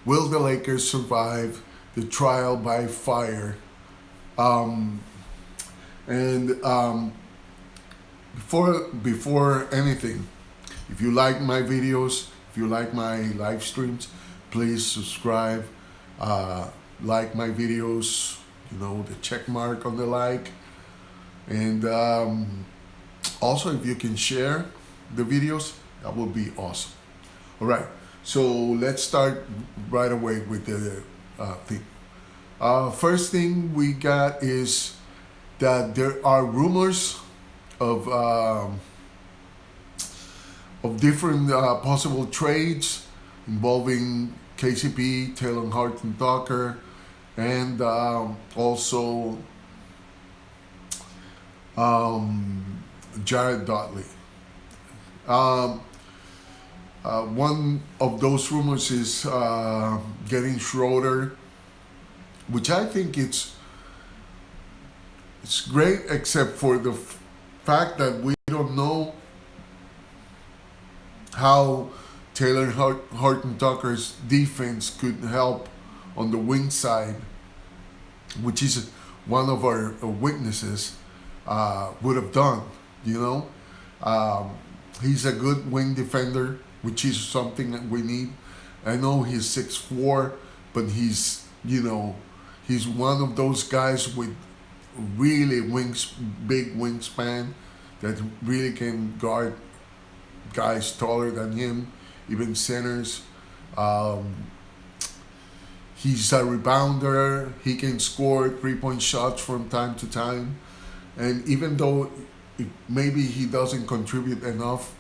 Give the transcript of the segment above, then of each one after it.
Will the Lakers survive the trial by fire? Um, and before anything, if you like my videos, if you like my live streams, please subscribe, uh, like my videos. You know, the check mark on the like, and also if you can share the videos, that would be awesome. All right, so let's start right away with the thing. First thing we got is that there are rumors of different possible trades involving KCP, Taylor Horton Tucker, and also Jared Dudley. Um, one of those rumors is getting Schroeder, which I think it's great, except for the fact that we don't know how Taylor Horton Tucker's defense could help on the wing side, which is one of our weaknesses. Would have done, you know. He's a good wing defender, which is something that we need. I know he's 6'4", but he's one of those guys with really big wingspan that really can guard guys taller than him, even centers. Um, he's a rebounder. He can score 3-point shots from time to time. And even though maybe he doesn't contribute enough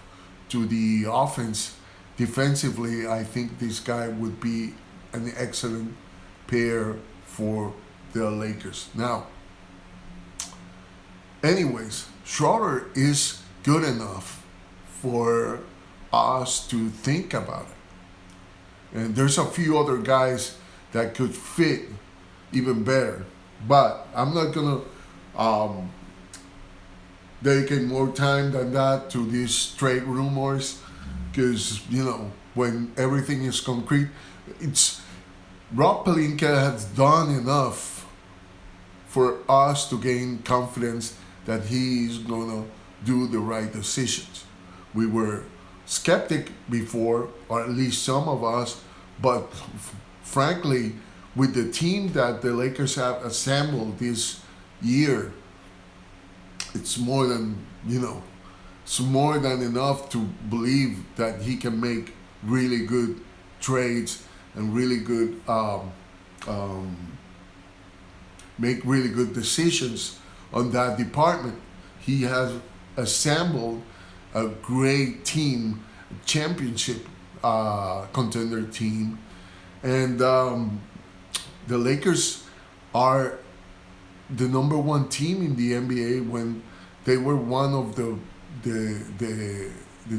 to the offense, defensively, I think this guy would be an excellent pair for the Lakers. Now, anyways, Schroeder is good enough for us to think about it. And there's a few other guys that could fit even better. But I'm not going to dedicate more time than that to these trade rumors, because when everything is concrete, it's Rob Pelinka has done enough for us to gain confidence that he's gonna do the right decisions. We were skeptic before, or at least some of us, but frankly, with the team that the Lakers have assembled this year, it's more than it's more than enough to believe that he can make really good trades and really good make really good decisions on that department. He has assembled a great team, championship contender team, and the Lakers are the number one team in the NBA when they were one of the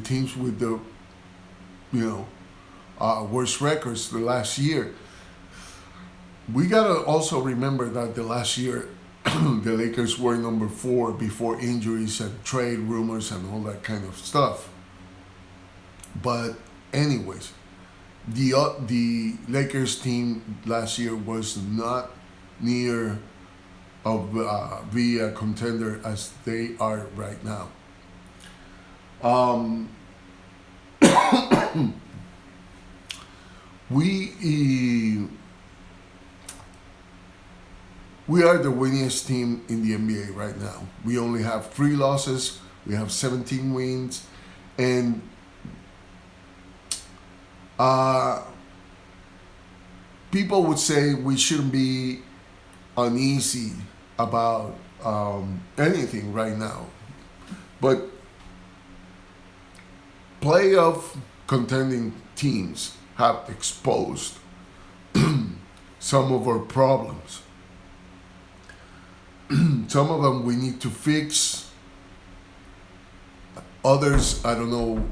teams with the worst records the last year. We gotta also remember that the last year the Lakers were number 4 before injuries and trade rumors and all that kind of stuff. But anyways, the Lakers team last year was not near of be a contender as they are right now. We are the winningest team in the NBA right now. We only have 3 losses. We have 17 wins, and people would say we shouldn't be uneasy about anything right now. But playoff contending teams have exposed some of our problems. Some of them we need to fix. Others, I don't know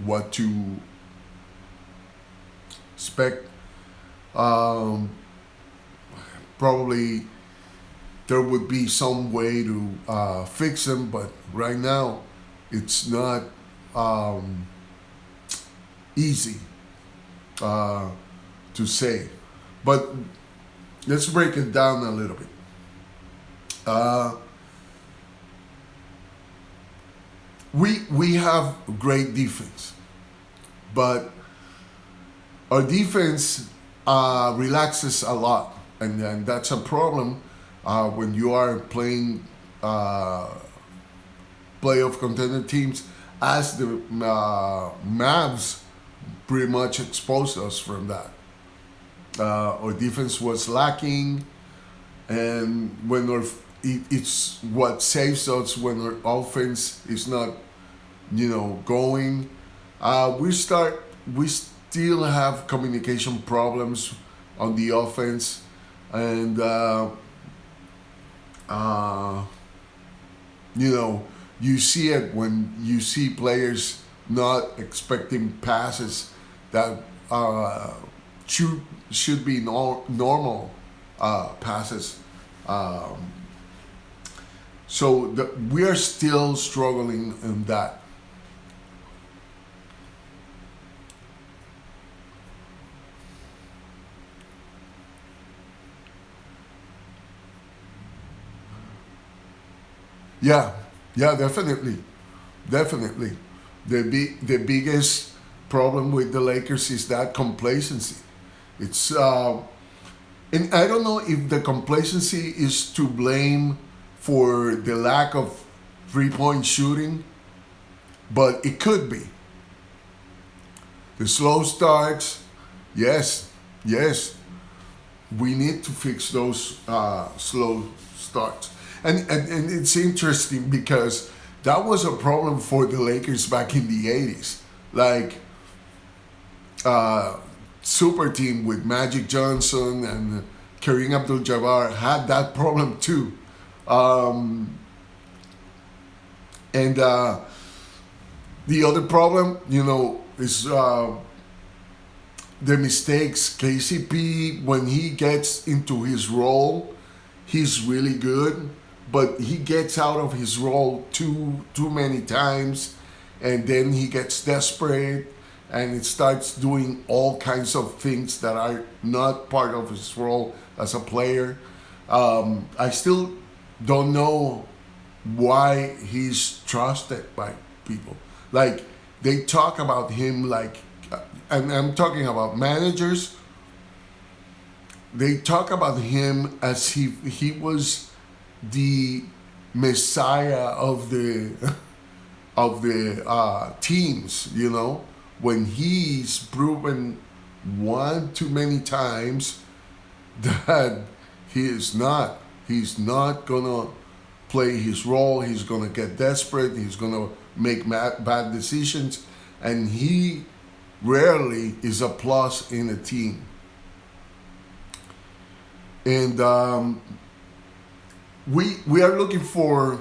what to expect. Probably there would be some way to fix them, but right now it's not easy. uh, to say. But let's break it down a little bit. Uh, we have great defense, but our defense relaxes a lot, and that's a problem when you are playing playoff contender teams, as the Mavs pretty much exposed us from that. Our defense was lacking, and when it's what saves us when our offense is not, going. We still have communication problems on the offense, and you see it when you see players not expecting passes that should be normal passes. So we are still struggling in that. Yeah, yeah, definitely. The biggest problem with the Lakers is that complacency. It's and I don't know if the complacency is to blame for the lack of 3-point shooting, but it could be. The slow starts, yes, we need to fix those slow starts. And it's interesting because that was a problem for the Lakers back in the 80s. Like, super team with Magic Johnson and Kareem Abdul-Jabbar had that problem too. And the other problem, is the mistakes. KCP, when he gets into his role, he's really good, but he gets out of his role too many times, and then he gets desperate and it starts doing all kinds of things that are not part of his role as a player. I still don't know why he's trusted by people. Like, they talk about him like, and I'm talking about managers, they talk about him as he was the messiah of the teams, when he's proven one too many times that he's not gonna play his role. He's gonna get desperate. He's gonna make bad decisions, and he rarely is a plus in a team. And we are looking for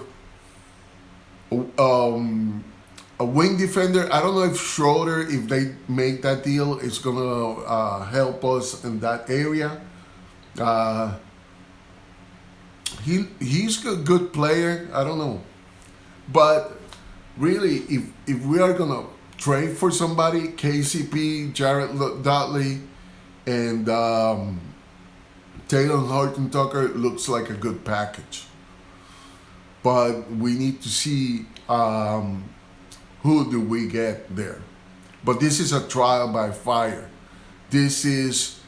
a wing defender. I don't know if Schroeder, if they make that deal, is gonna help us in that area. He's a good player. I don't know, but really, if we are gonna trade for somebody, KCP, Jared Dudley, and Taylor Horton Tucker looks like a good package. But we need to see who do we get there. But this is a trial by fire. This is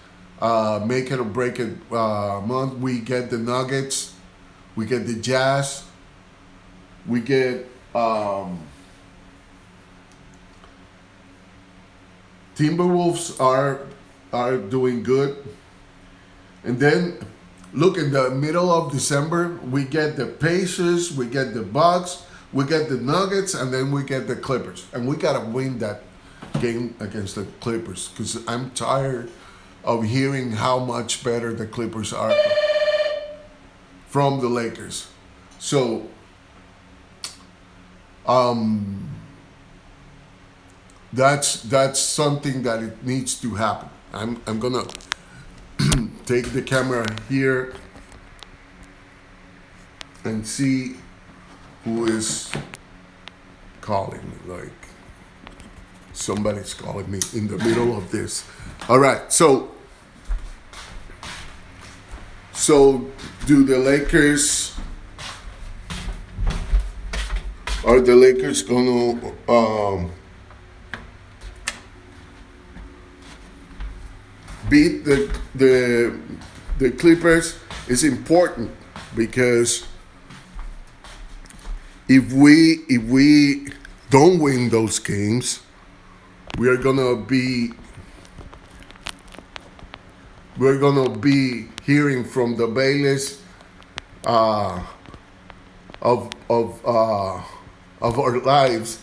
make it or break it month. We get the Nuggets, we get the Jazz, we get Timberwolves are doing good. And then look, in the middle of December, we get the Pacers, we get the Bucks, we get the Nuggets, and then we get the Clippers. And we gotta win that game against the Clippers, because I'm tired of hearing how much better the Clippers are from the Lakers. So that's something that it needs to happen. I'm gonna take the camera here and see who is calling me. Like, Somebody's calling me in the middle of this. All right, so do the Lakers? Are the Lakers gonna beat the Clippers? Is important because if we don't win those games, we're gonna be hearing from the Bayless of our lives,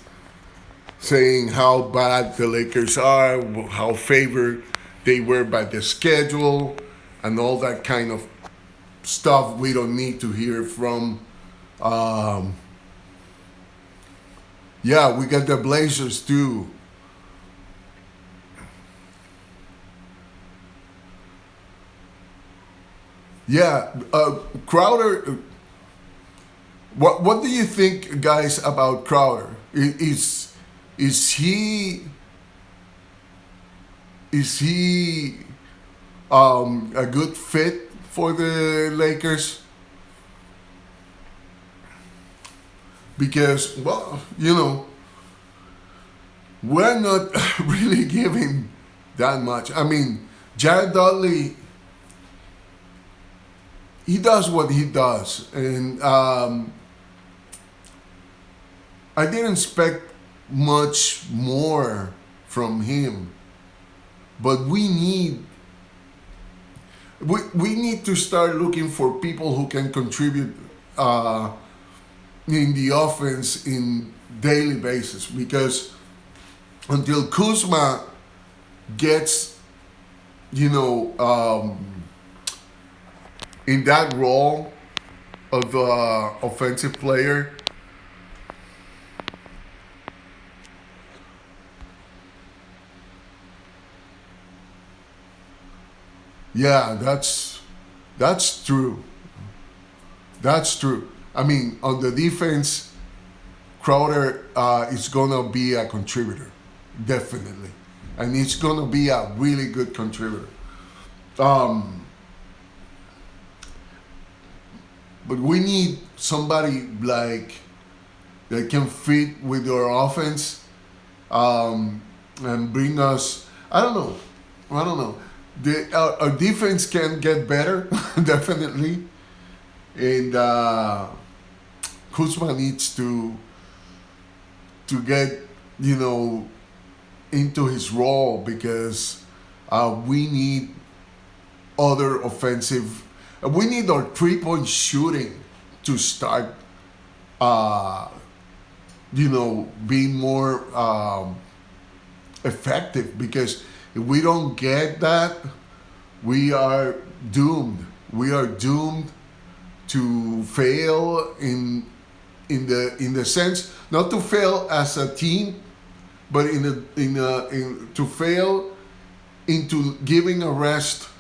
saying how bad the Lakers are, how favored they were by the schedule, and all that kind of stuff we don't need to hear from. Yeah, we got the Blazers too. Yeah, Crowder. What do you think, guys, about Crowder? Is he a good fit for the Lakers? Because, well, we're not really giving that much. I mean, Jared Dudley, he does what he does, and I didn't expect much more from him. But we need to start looking for people who can contribute in the offense in daily basis, because until Kuzma gets in that role of offensive player, yeah, that's true. That's true. I mean, on the defense, Crowder is gonna be a contributor, definitely, and he's gonna be a really good contributor. But we need somebody like that can fit with our offense and bring us. I don't know. Our defense can get better, definitely, and Kuzma needs to get into his role, because we need other offensive. We need our 3-point shooting to start, being more effective. Because if we don't get that, we are doomed. We are doomed to fail in the sense, not to fail as a team, but to fail into giving a rest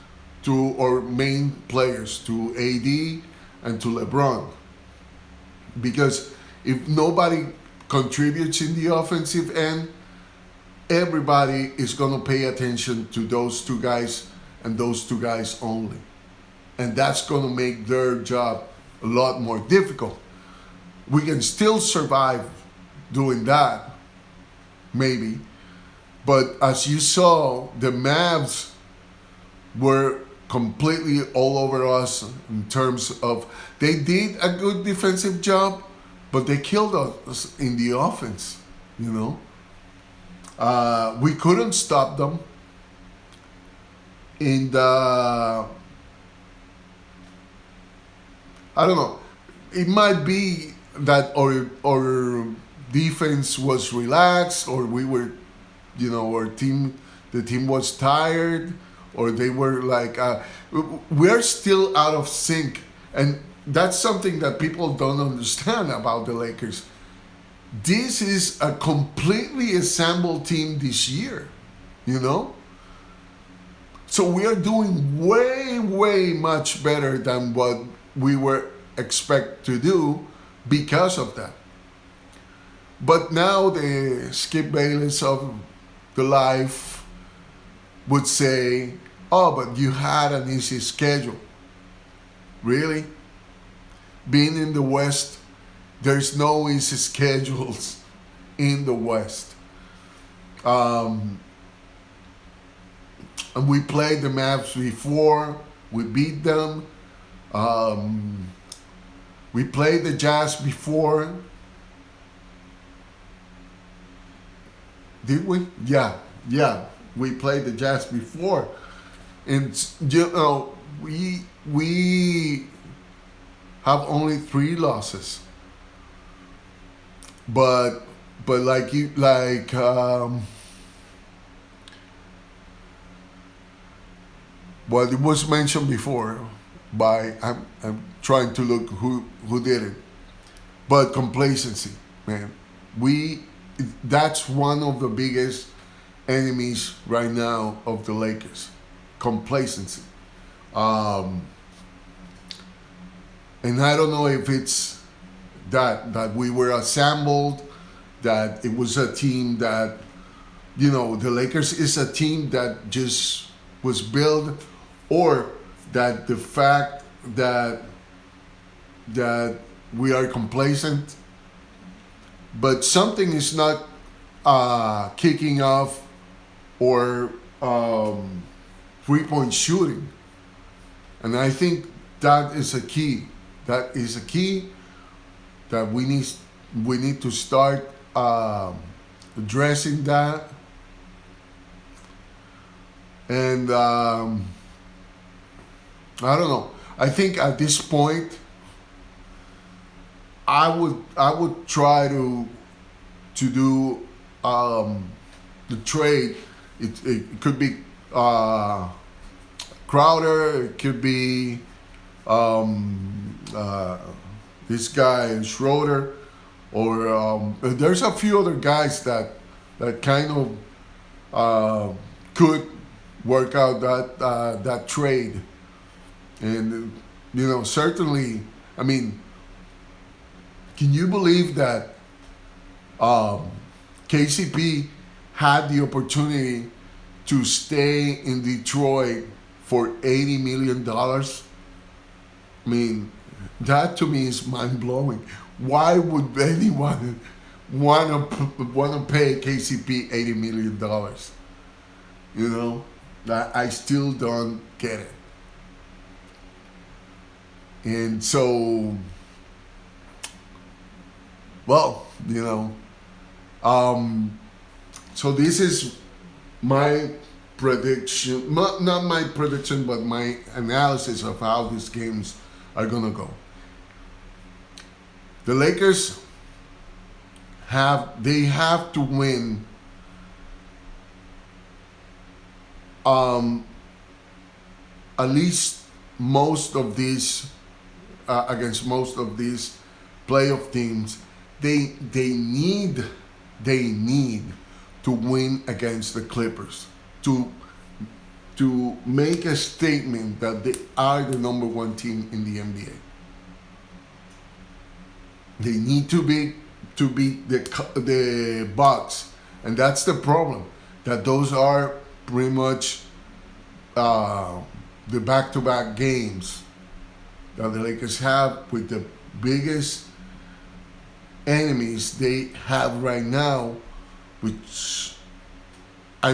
to our main players, to AD and to LeBron. Because if nobody contributes in the offensive end, everybody is going to pay attention to those two guys and those two guys only. And that's going to make their job a lot more difficult. We can still survive doing that, maybe. But as you saw, the Mavs were completely all over us in terms of, they did a good defensive job, but they killed us in the offense, we couldn't stop them. And I don't know, it might be that our defense was relaxed, or we were, the team was tired, or they were like, we're still out of sync. And that's something that people don't understand about the Lakers. This is a completely assembled team this year, So we are doing way, way much better than what we were expect to do because of that. But now the Skip Bayless of the life would say, oh, but you had an easy schedule. Really? Being in the West, there's no easy schedules in the West. And we played the Mavs before, we beat them. We played the Jazz before. Did we? Yeah. We played the Jazz before. And we have only 3 losses. But what it was mentioned before by I'm trying to look who did it. But complacency, man. That's one of the biggest enemies right now of the Lakers. Complacency. And I don't know if it's that we were assembled, that it was a team that, the Lakers is a team that just was built, or that the fact that we are complacent, but something is not kicking off, or 3-point shooting. And I think that is a key. That is a key that we need to start addressing that. And I don't know. I think at this point, I would try to do the trade. It could be Crowder. It could be this guy Schroeder, or there's a few other guys that kind of could work out that trade. And certainly, I mean, can you believe that KCP had the opportunity to stay in Detroit for $80 million? I mean, that to me is mind-blowing. Why would anyone want to pay KCP $80 million? I still don't get it. And so, well, so this is my prediction, not my prediction, but my analysis of how these games are gonna go. The Lakers have to win at least most of these against most of these playoff teams. They need to win against the Clippers to make a statement that they are the number 1 team in the NBA. They need to beat the Bucks, and that's the problem. That those are pretty much the back-to-back games that the Lakers have with the biggest enemies they have right now, which I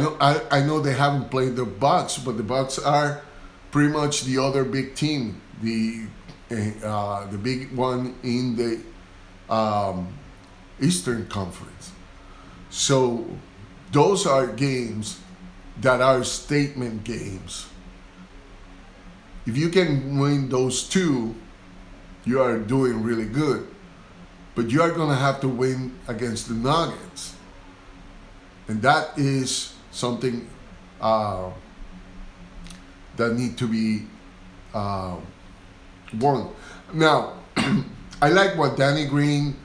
know they haven't played the Bucks, but the Bucks are pretty much the other big team, the big one in the Eastern Conference. So those are games that are statement games. If you can win those 2, you are doing really good. But you are going to have to win against the Nuggets. And that is something that need to be won. Now, I like what Danny Green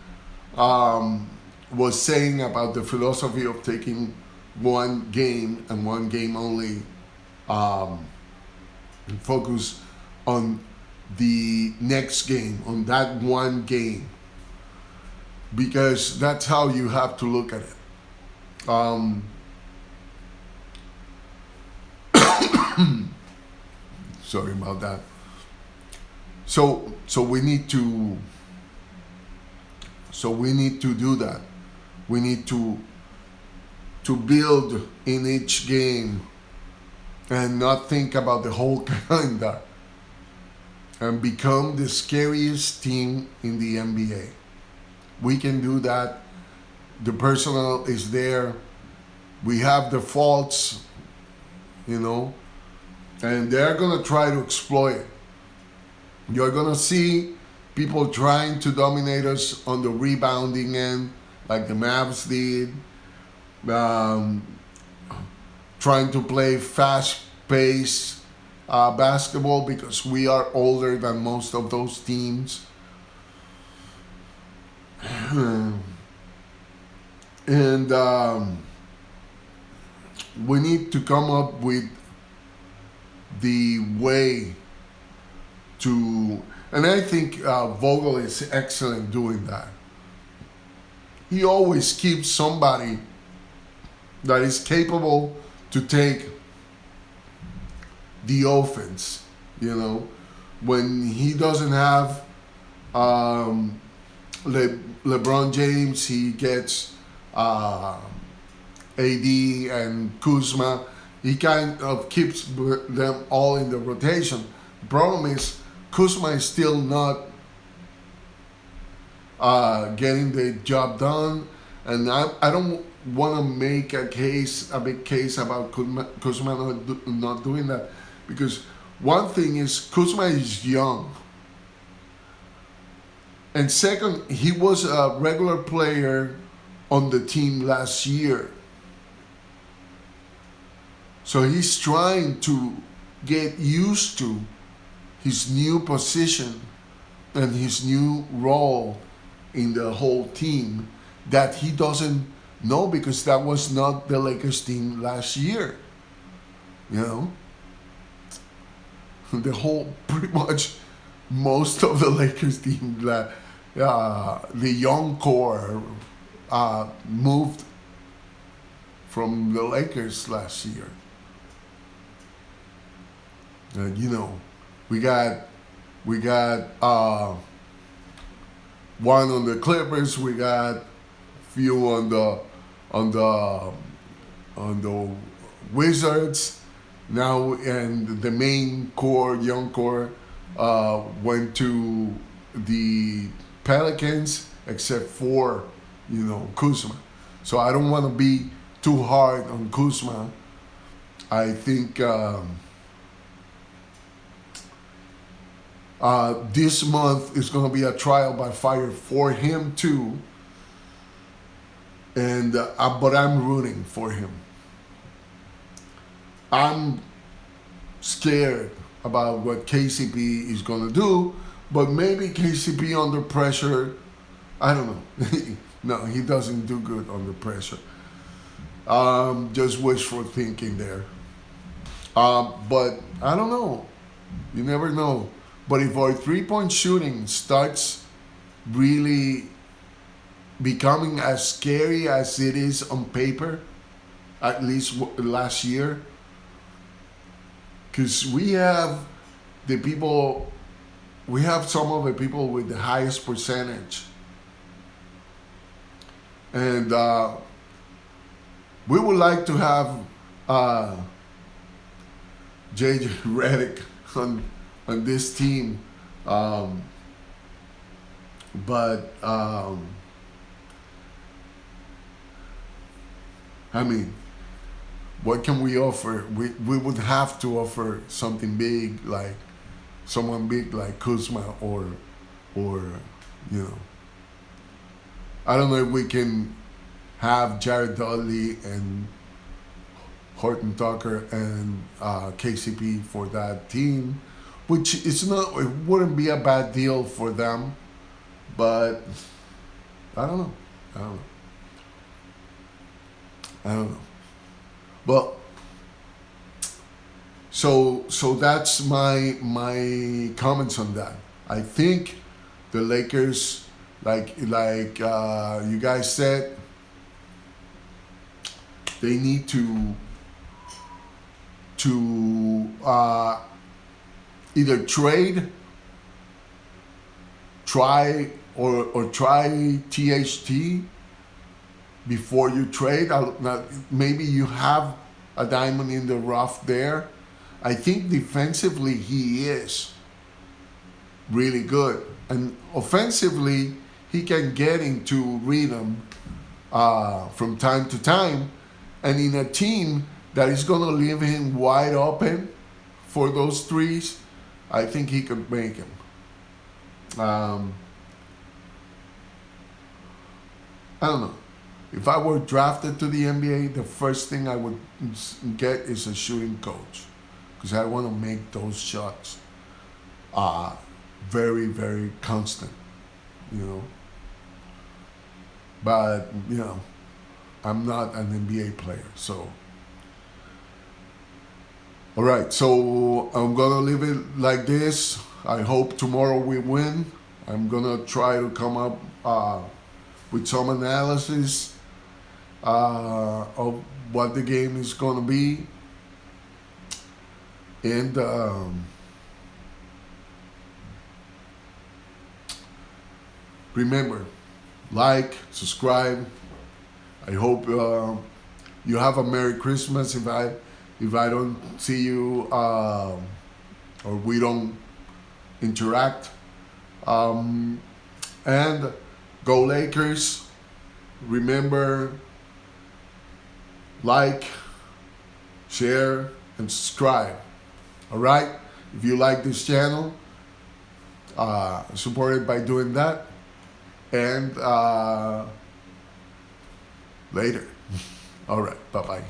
was saying about the philosophy of taking one game and one game only, and focus on the next game, on that one game, because that's how you have to look at it. Sorry about that. So we need to do that. We need to build in each game and not think about the whole calendar and become the scariest team in the NBA. We can do that. The personnel is there. We have the faults, you know, and they're gonna try to exploit it. You're gonna see people trying to dominate us on the rebounding end, like the Mavs did, um, trying to play fast-paced basketball because we are older than most of those teams. And we need to come up with the way to, and I think Vogel is excellent doing that. He always keeps somebody that is capable to take the offense, you know. When he doesn't have LeBron James, he gets AD and Kuzma. He kind of keeps them all in the rotation. Problem is, Kuzma is still not getting the job done, and I don't want to make a big case about Kuzma not doing that, because one thing is Kuzma is young, and second, he was a regular player on the team last year, so he's trying to get used to his new position and his new role in the whole team that he doesn't know, because that was not the Lakers team last year. You know, pretty much most of the Lakers team, the young core moved from the Lakers last year. You know, we got one on the Clippers. We got few on the Wizards now, and the main core, young core, went to the Pelicans, except for, you know, Kuzma. So I don't want to be too hard on Kuzma. I think this month is going to be a trial by fire for him too, and but I'm rooting for him. I'm scared about what KCP is going to do, but maybe KCP under pressure, I don't know. No, he doesn't do good under pressure. Just wishful thinking there. But I don't know. You never know. But if our three-point shooting starts really becoming as scary as it is on paper, at least last year, because we have some of the people with the highest percentage. And we would like to have JJ Redick on this team, but I mean, what can we offer? We would have to offer something big, like someone big like Kuzma, or you know, I don't know if we can have Jared Dudley and Horton Tucker and KCP for that team, which it wouldn't be a bad deal for them, but I don't know. Well, so that's my comments on that. I think the Lakers, like you guys said, they need to either try THT before you trade. Maybe you have a diamond in the rough there. I think defensively he is really good, and offensively he can get into rhythm from time to time, and in a team that is going to leave him wide open for those threes, I think he could make them. I don't know. If I were drafted to the NBA, the first thing I would get is a shooting coach, because I want to make those shots very, very constant, you know. But, you know, I'm not an NBA player, so. All right, so I'm going to leave it like this. I hope tomorrow we win. I'm going to try to come up with some analysis of what the game is going to be. And remember, like, subscribe. I hope you have a Merry Christmas if I don't see you or we don't interact. And go Lakers. Remember, like, share, and subscribe. All right? If you like this channel, support it by doing that. And later. All right. Bye-bye.